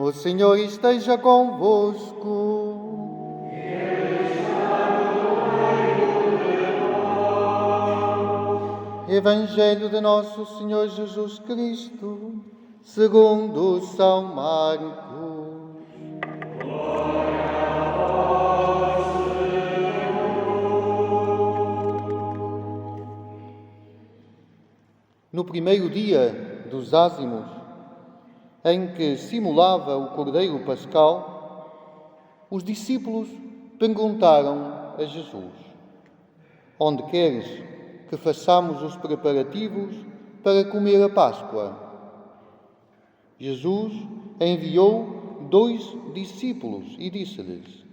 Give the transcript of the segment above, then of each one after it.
O Senhor esteja convosco. Evangelho de Nosso Senhor Jesus Cristo, segundo São Marcos. No primeiro dia dos ázimos, em que simulava o Cordeiro Pascal, os discípulos perguntaram a Jesus: onde queres que façamos os preparativos para comer a Páscoa? Jesus enviou 2 discípulos e disse-lhes: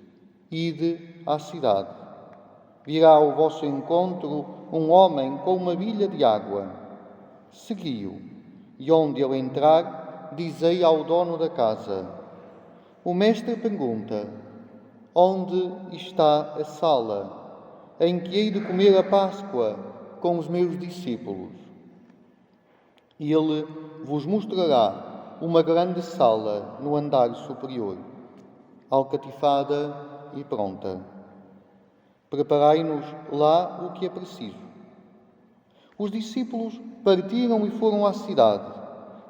ide à cidade. Virá ao vosso encontro um homem com uma bilha de água. Segui-o, e onde ele entrar, dizei ao dono da casa: o mestre pergunta: onde está a sala em que hei de comer a Páscoa com os meus discípulos? E ele vos mostrará uma grande sala no andar superior, alcatifada e pronta. Preparai-nos lá o que é preciso. Os discípulos partiram e foram à cidade.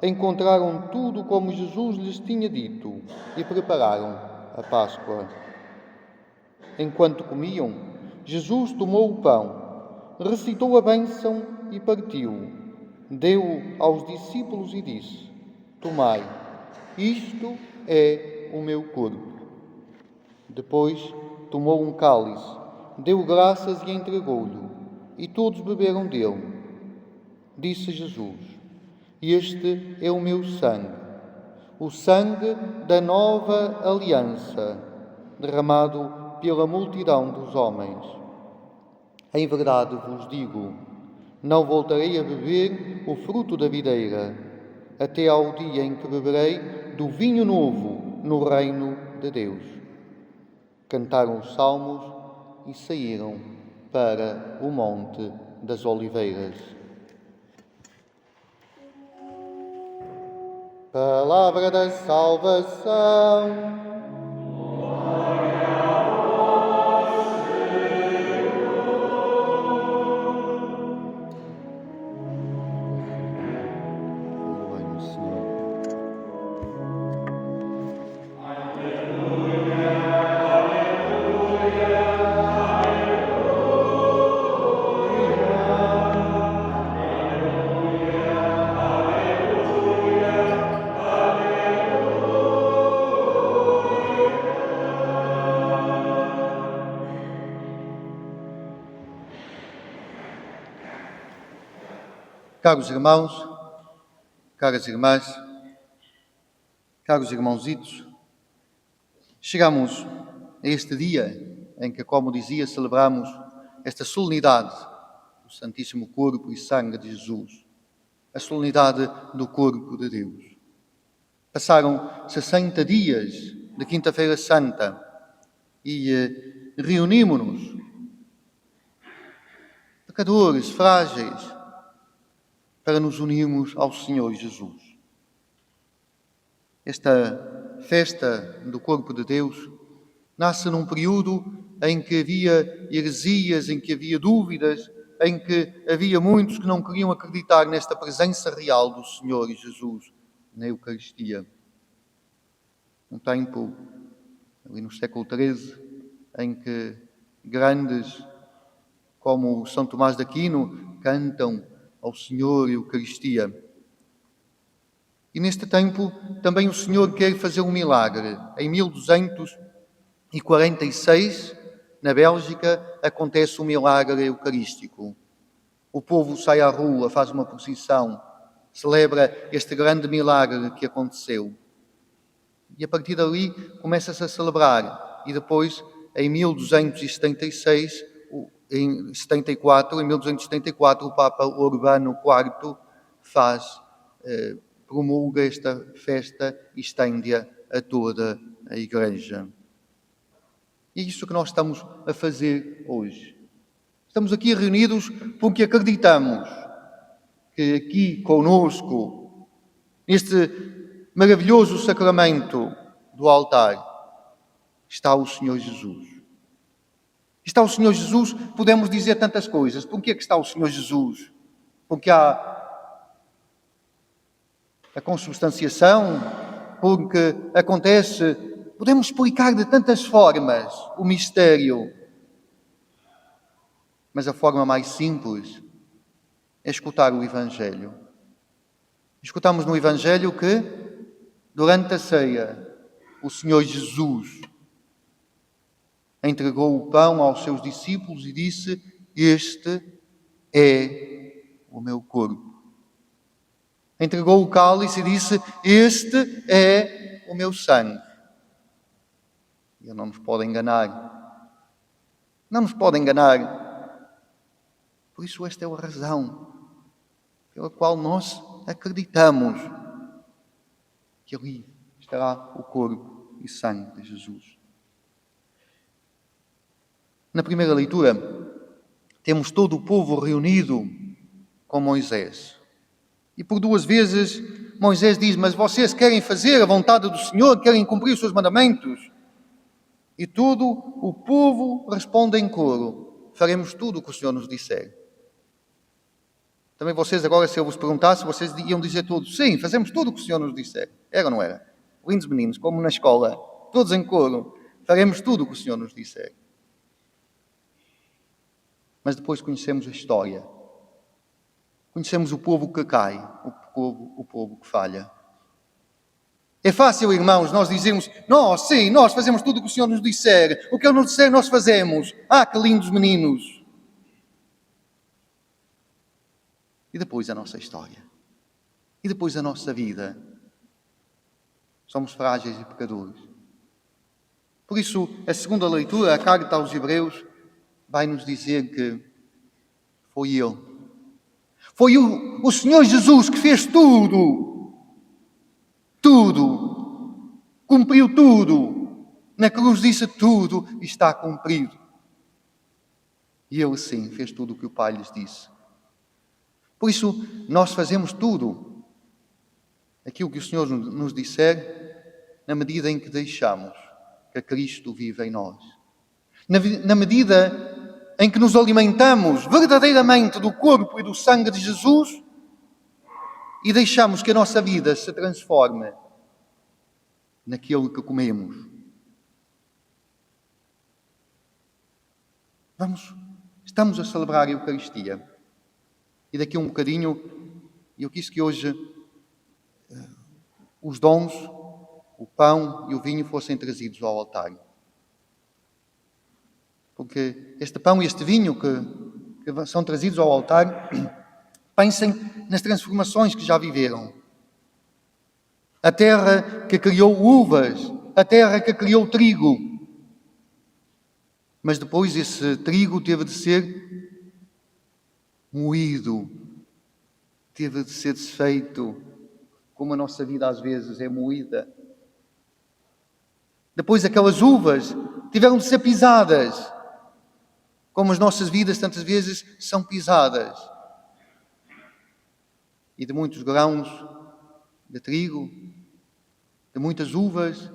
Encontraram tudo como Jesus lhes tinha dito e prepararam a Páscoa. Enquanto comiam, Jesus tomou o pão, recitou a bênção e partiu. Deu-o aos discípulos e disse: tomai, isto é o meu corpo. Depois tomou um cálice, deu graças e entregou-lhe, e todos beberam dele. Disse Jesus: este é o meu sangue, o sangue da nova aliança, derramado pela multidão dos homens. Em verdade vos digo, não voltarei a beber o fruto da videira, até ao dia em que beberei do vinho novo no reino de Deus. Cantaram os salmos e saíram para o Monte das Oliveiras. Palavra da salvação. Caros irmãos, caras irmãs, caros irmãozitos, chegamos a este dia em que, como dizia, celebramos esta solenidade do Santíssimo Corpo e Sangue de Jesus, a solenidade do Corpo de Deus. Passaram 60 dias de Quinta-feira Santa e reunimos-nos, pecadores, frágeis, para nos unirmos ao Senhor Jesus. Esta festa do Corpo de Deus nasce num período em que havia heresias, em que havia dúvidas, em que havia muitos que não queriam acreditar nesta presença real do Senhor Jesus na Eucaristia. Um tempo, ali no século XIII, em que grandes como São Tomás de Aquino cantam ao Senhor e Eucaristia. E neste tempo também o Senhor quer fazer um milagre. Em 1246, na Bélgica, acontece um milagre eucarístico. O povo sai à rua, faz uma procissão, celebra este grande milagre que aconteceu. E a partir dali começa-se a celebrar. E depois, em 1276, em 1274, o Papa Urbano IV promulga esta festa e estende-a a toda a Igreja. E é isso que nós estamos a fazer hoje. Estamos aqui reunidos porque acreditamos que aqui conosco, neste maravilhoso sacramento do altar está o Senhor Jesus. Está o Senhor Jesus, podemos dizer tantas coisas. Por que é que está o Senhor Jesus? Porque há a consubstanciação, porque acontece, podemos explicar de tantas formas o mistério. Mas a forma mais simples é escutar o Evangelho. Escutamos no Evangelho que, durante a ceia, o Senhor Jesus entregou o pão aos seus discípulos e disse: este é o meu corpo. Entregou o cálice e disse: este é o meu sangue. Ele não nos pode enganar. Não nos pode enganar. Por isso esta é a razão pela qual nós acreditamos que ali estará o corpo e sangue de Jesus. Na primeira leitura, temos todo o povo reunido com Moisés. E por duas vezes Moisés diz: mas vocês querem fazer a vontade do Senhor, querem cumprir os seus mandamentos? E todo o povo responde em coro: faremos tudo o que o Senhor nos disser. Também vocês agora, se eu vos perguntasse, vocês iam dizer todos: sim, fazemos tudo o que o Senhor nos disser. Era ou não era? Lindos meninos, como na escola, todos em coro: faremos tudo o que o Senhor nos disser. Mas depois conhecemos a história. Conhecemos o povo que cai, o povo que falha. É fácil, irmãos, nós dizermos: nós fazemos tudo o que o Senhor nos disser. O que Ele nos disser, nós fazemos. Ah, que lindos meninos! E depois a nossa história. E depois a nossa vida. Somos frágeis e pecadores. Por isso, a segunda leitura, a carta aos Hebreus, vai nos dizer que foi Ele. Foi o Senhor Jesus que fez tudo. Tudo. Cumpriu tudo. Na cruz disse: tudo está cumprido. E Ele sim fez tudo o que o Pai lhes disse. Por isso, nós fazemos tudo aquilo que o Senhor nos disser, na medida em que deixamos que Cristo vive em nós. Na medida em que nos alimentamos verdadeiramente do corpo e do sangue de Jesus e deixamos que a nossa vida se transforme naquilo que comemos. Estamos a celebrar a Eucaristia. E daqui a um bocadinho, eu quis que hoje os dons, o pão e o vinho fossem trazidos ao altar. Porque este pão e este vinho que são trazidos ao altar, pensem nas transformações que já viveram. A terra que criou uvas, a terra que criou trigo. Mas depois esse trigo teve de ser moído, teve de ser desfeito, como a nossa vida às vezes é moída. Depois aquelas uvas tiveram de ser pisadas, como as nossas vidas tantas vezes são pisadas. E de muitos grãos de trigo, de muitas uvas,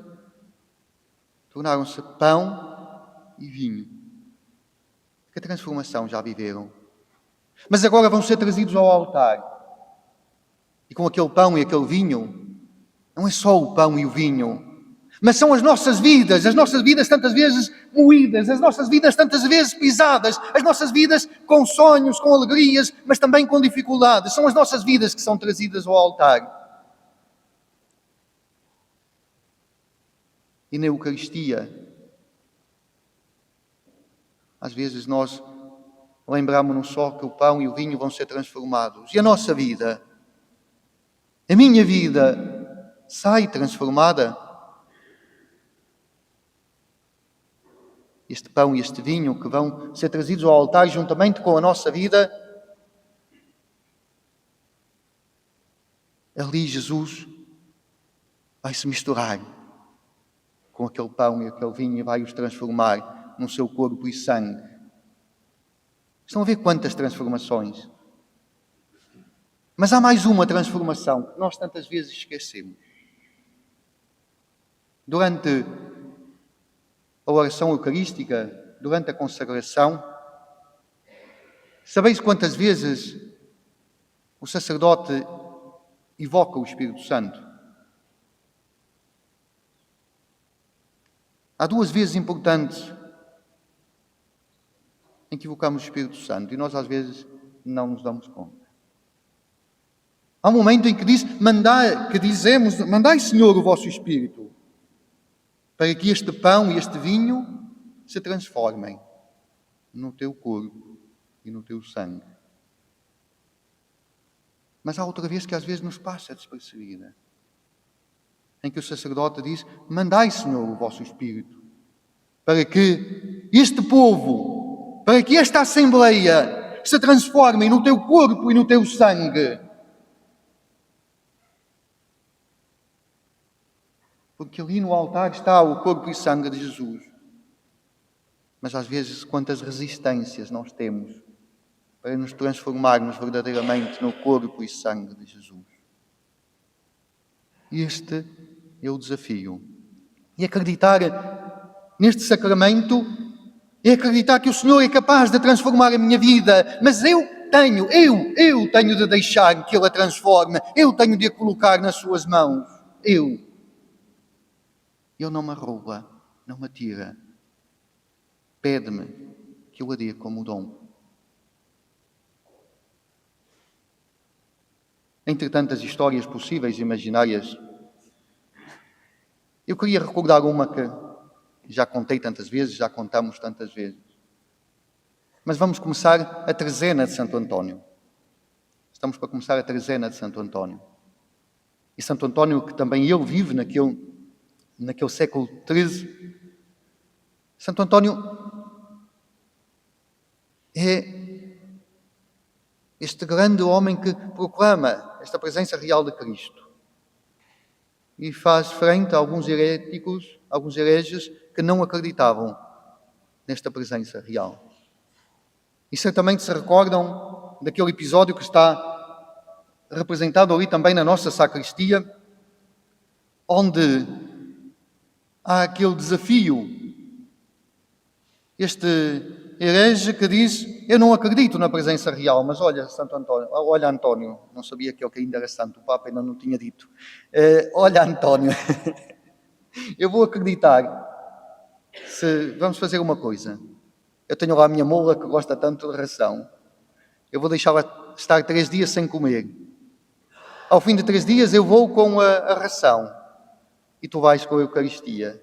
tornaram-se pão e vinho. Que transformação já viveram. Mas agora vão ser trazidos ao altar. E com aquele pão e aquele vinho, não é só o pão e o vinho, mas são as nossas vidas tantas vezes moídas, as nossas vidas tantas vezes pisadas, as nossas vidas com sonhos, com alegrias, mas também com dificuldades. São as nossas vidas que são trazidas ao altar. E na Eucaristia, às vezes nós lembramos-nos só que o pão e o vinho vão ser transformados. E a nossa vida, a minha vida, sai transformada? Este pão e este vinho que vão ser trazidos ao altar juntamente com a nossa vida, ali Jesus vai se misturar com aquele pão e aquele vinho e vai os transformar no seu corpo e sangue. Estão a ver quantas transformações? Mas há mais uma transformação que nós tantas vezes esquecemos. durante a oração eucarística, durante a consagração. Sabeis quantas vezes o sacerdote evoca o Espírito Santo? Há duas vezes importantes em que evocamos o Espírito Santo e nós às vezes não nos damos conta. Há um momento em que dizemos, mandai, Senhor, o vosso Espírito, para que este pão e este vinho se transformem no teu corpo e no teu sangue. Mas há outra vez que às vezes nos passa despercebida, em que o sacerdote diz, mandai, Senhor, o vosso Espírito, para que este povo, para que esta Assembleia se transforme no teu corpo e no teu sangue. Porque ali no altar está o corpo e sangue de Jesus. Mas às vezes quantas resistências nós temos para nos transformarmos verdadeiramente no corpo e sangue de Jesus. Este é o desafio. E acreditar neste sacramento é acreditar que o Senhor é capaz de transformar a minha vida, mas eu tenho de deixar que Ele a transforme, eu tenho de a colocar nas suas mãos. Ele não me rouba, não me tira. Pede-me que eu a dê como dom. Entre tantas histórias possíveis e imaginárias, eu queria recordar uma que já contei tantas vezes, já contamos tantas vezes. Mas vamos começar a trezena de Santo António. Estamos para começar a trezena de Santo António. E Santo António, que também ele vive naquele século XIII, Santo António é este grande homem que proclama esta presença real de Cristo e faz frente a alguns heréticos, alguns hereges que não acreditavam nesta presença real. E certamente se recordam daquele episódio que está representado ali também na nossa sacristia, onde há aquele desafio. Este herege que diz, eu não acredito na presença real, mas olha, Santo António, olha António, não sabia que ele ainda era santo, o Papa ainda não tinha dito. Olha António, eu vou acreditar vamos fazer uma coisa. Eu tenho lá a minha mula que gosta tanto de ração. Eu vou deixá-la estar 3 dias sem comer. Ao fim de 3 dias eu vou com a ração e tu vais com a Eucaristia.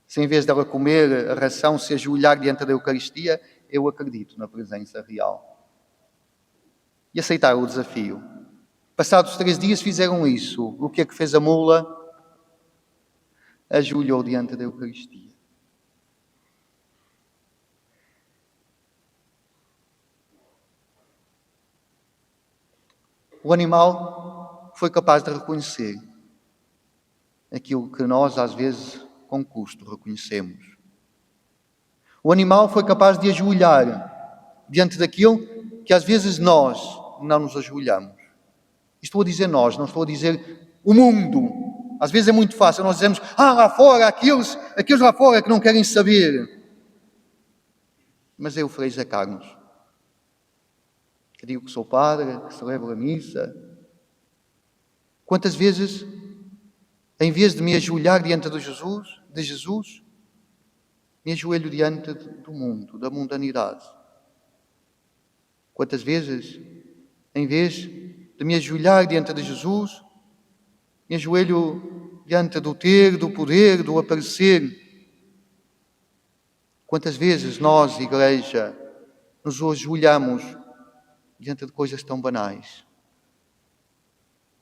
Se em vez dela comer a ração, se ajoelhar diante da Eucaristia, eu acredito na presença real. E aceitaram o desafio. Passados 3 dias fizeram isso. O que é que fez a mula? Ajoelhou diante da Eucaristia. O animal foi capaz de reconhecer aquilo que nós, às vezes, com custo, reconhecemos. O animal foi capaz de ajoelhar diante daquilo que, às vezes, nós não nos ajoelhamos. Estou a dizer nós, não estou a dizer o mundo. Às vezes é muito fácil nós dizemos, lá fora, aqueles lá fora que não querem saber. Mas eu, Frei José Carlos, que digo que sou padre, que celebro a missa, quantas vezes, em vez de me ajoelhar diante de Jesus, me ajoelho diante do mundo, da mundanidade. Quantas vezes, em vez de me ajoelhar diante de Jesus, me ajoelho diante do ter, do poder, do aparecer. Quantas vezes nós, Igreja, nos ajoelhamos diante de coisas tão banais?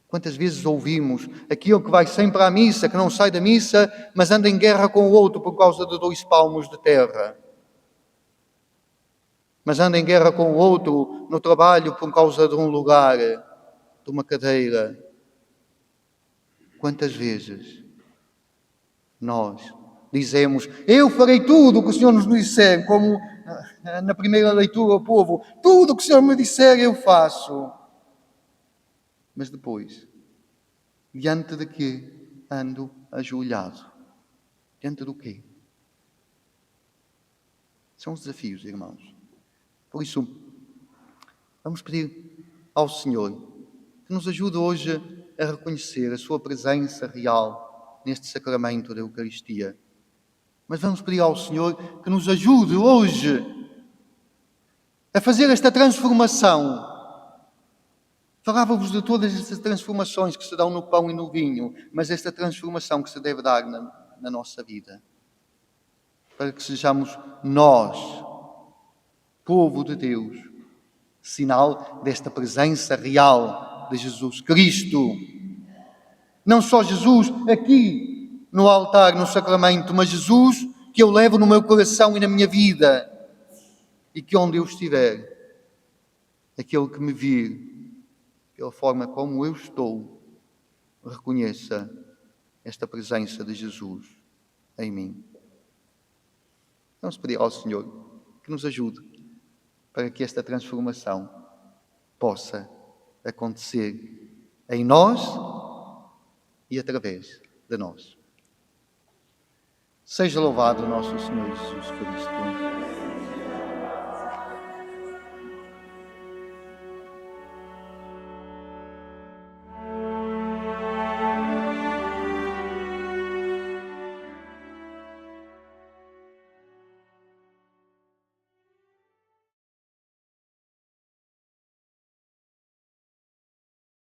Quantas vezes ouvimos aquele que vai sempre à missa, que não sai da missa, mas anda em guerra com o outro por causa de 2 palmos de terra. Mas anda em guerra com o outro no trabalho por causa de um lugar, de uma cadeira. Quantas vezes nós dizemos, eu farei tudo o que o Senhor nos disser, como na primeira leitura ao povo, tudo o que o Senhor me disser eu faço. Mas depois, diante de que ando ajoelhado? Diante do quê? São os desafios, irmãos. Por isso, vamos pedir ao Senhor que nos ajude hoje a reconhecer a sua presença real neste sacramento da Eucaristia. Mas vamos pedir ao Senhor que nos ajude hoje a fazer esta transformação. Falava-vos de todas estas transformações que se dão no pão e no vinho, mas esta transformação que se deve dar na nossa vida. Para que sejamos nós, povo de Deus, sinal desta presença real de Jesus Cristo. Não só Jesus aqui no altar, no sacramento, mas Jesus que eu levo no meu coração e na minha vida. E que onde eu estiver, aquele que me vir, pela forma como eu estou, reconheça esta presença de Jesus em mim. Vamos pedir ao Senhor que nos ajude para que esta transformação possa acontecer em nós e através de nós. Seja louvado o nosso Senhor Jesus Cristo.